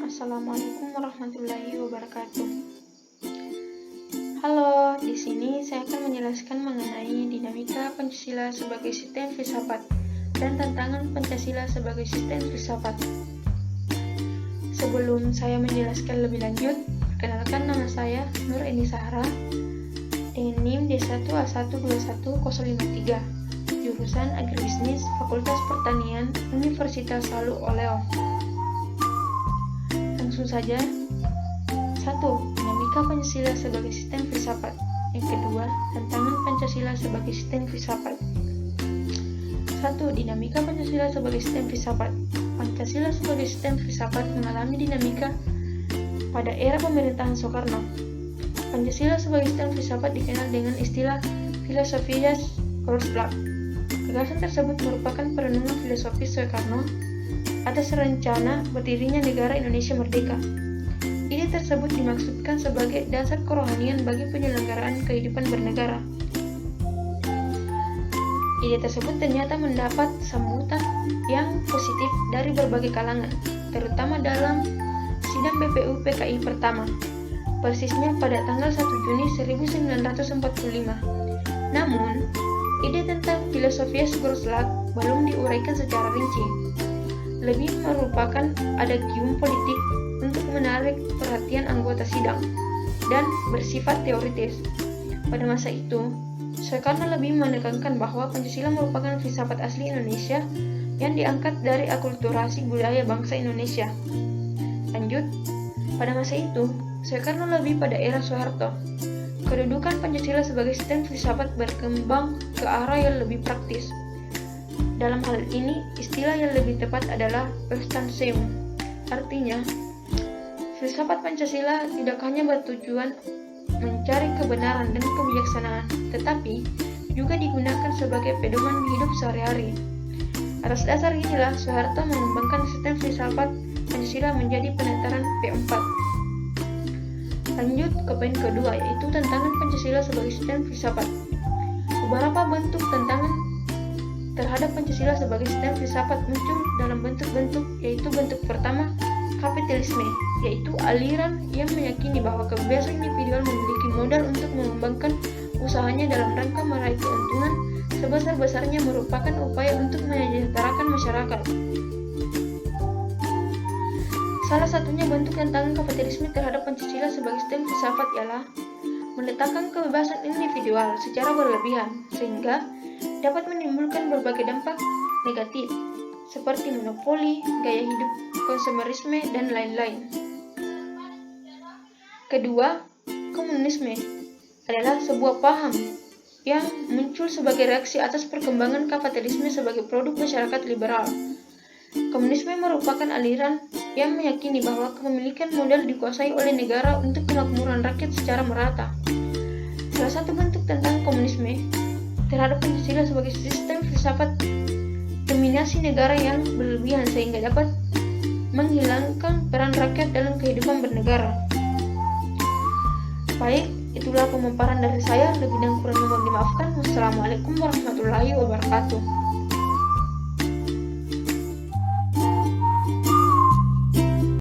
Assalamualaikum warahmatullahi wabarakatuh. Halo, di sini saya akan menjelaskan mengenai dinamika Pancasila sebagai sistem filsafat dan tantangan Pancasila sebagai sistem filsafat. Sebelum saya menjelaskan lebih lanjut, perkenalkan nama saya Nur Eni Sahra dengan NIM D1A1210053, jurusan Agribisnis, Fakultas Pertanian, Universitas Saluk Oleo. Langsung saja. 1. Dinamika Pancasila sebagai sistem filsafat. Yang kedua, tantangan Pancasila sebagai sistem filsafat. 1. Dinamika Pancasila sebagai sistem filsafat. Pancasila sebagai sistem filsafat mengalami dinamika pada era pemerintahan Soekarno. Pancasila sebagai sistem filsafat dikenal dengan istilah Philosophia George. Gagasan tersebut merupakan perenungan filosofis Soekarno atas rencana berdirinya negara Indonesia merdeka. Ide tersebut dimaksudkan sebagai dasar kerohanian bagi penyelenggaraan kehidupan bernegara. Ide tersebut ternyata mendapat sambutan yang positif dari berbagai kalangan, terutama dalam sidang BPU PKI pertama, persisnya pada tanggal 1 Juni 1945. Namun, ide tentang Philosophia George belum diuraikan secara rinci. Lebih merupakan adagium politik untuk menarik perhatian anggota sidang dan bersifat teoritis. Pada masa itu, Soekarno lebih menekankan bahwa Pancasila merupakan filsafat asli Indonesia yang diangkat dari akulturasi budaya bangsa Indonesia. Lanjut, pada masa itu, Soekarno lebih pada era Soeharto. Kedudukan Pancasila sebagai sistem filsafat berkembang ke arah yang lebih praktis. Dalam hal ini, istilah yang lebih tepat adalah Substantium. Artinya, filsafat Pancasila tidak hanya bertujuan mencari kebenaran dan kebijaksanaan, tetapi juga digunakan sebagai pedoman hidup sehari-hari. Atas dasar inilah, Soeharto mengembangkan sistem filsafat Pancasila menjadi penetaran P4. Lanjut ke poin kedua, yaitu tantangan Pancasila sebagai sistem filsafat. Beberapa bentuk tantangan terhadap Pancasila sebagai sistem filsafat muncul dalam bentuk-bentuk, yaitu bentuk pertama, kapitalisme, yaitu aliran yang meyakini bahwa kebebasan individual memiliki modal untuk mengembangkan usahanya dalam rangka meraih keuntungan sebesar-besarnya merupakan upaya untuk menyejahterakan masyarakat. Salah satunya bentuk tantangan kapitalisme terhadap Pancasila sebagai sistem filsafat ialah meletakkan kebebasan individual secara berlebihan, sehingga dapat menimbulkan berbagai dampak negatif, seperti monopoli, gaya hidup konsumerisme, dan lain-lain. Kedua, komunisme adalah sebuah paham yang muncul sebagai reaksi atas perkembangan kapitalisme sebagai produk masyarakat liberal. Komunisme merupakan aliran yang meyakini bahwa kepemilikan modal dikuasai oleh negara untuk kemakmuran rakyat secara merata. Salah satu bentuk tentang komunisme terhadap Pancasila sebagai sistem filsafat dominasi negara yang berlebihan sehingga dapat menghilangkan peran rakyat dalam kehidupan bernegara. Baik, itulah pemaparan dari saya. Lebih dan kurangnya mohon dimaafkan. Wassalamualaikum warahmatullahi wabarakatuh.